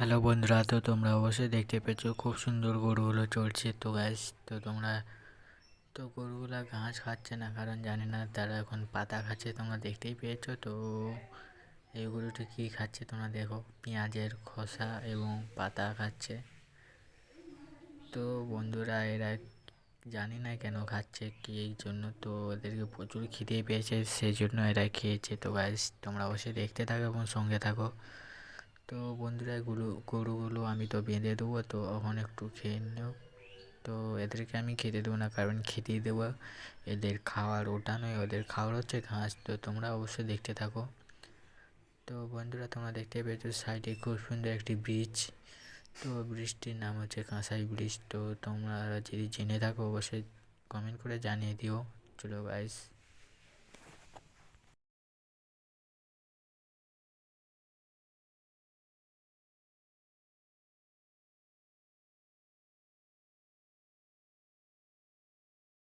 Hello বন্ধুরা, তো তোমরা অবশ্যই দেখতে পেয়েছো খুব সুন্দর গরুগুলো চলছে। তো গ্যাস, তো তোমরা তো গরুগুলা ঘাস খাচ্ছে না, কারণ জানি না, তারা এখন পাতা খাচ্ছে। তোমরা দেখতেই পেয়েছো। তো এই গরুটি কী খাচ্ছে তোমরা দেখো, পেঁয়াজের খোসা এবং পাতা খাচ্ছে। তো বন্ধুরা, এরা জানি না কেন খাচ্ছে, কি এই জন্য। তো এদেরকে প্রচুর খিদে পেয়েছে, সেই জন্য এরা খেয়েছে। তো গ্যাস, তোমরা অবশ্যই দেখতে থাকো এবং সঙ্গে থাকো। তো বন্ধুরা, গরুগুলো আমি তো বেঁধে দেবো, তো এখন একটু খেয়ে নেও। তো এদেরকে আমি খেতে দেবো না, কারণ খেতে দেবো এদের খাওয়ার ওটা নয়, ওদের খাওয়ার হচ্ছে ঘাস। তো তোমরা অবশ্যই দেখতে থাকো। তো বন্ধুরা, তোমরা দেখতে পেয়েছো সাইডে খুব সুন্দর একটি ব্রিজ। তো ব্রিজটির নাম হচ্ছে কাঁসাই ব্রিজ। তো তোমরা যদি জেনে থাকো অবশ্যই কমেন্ট করে জানিয়ে দিও। চলো গাইস।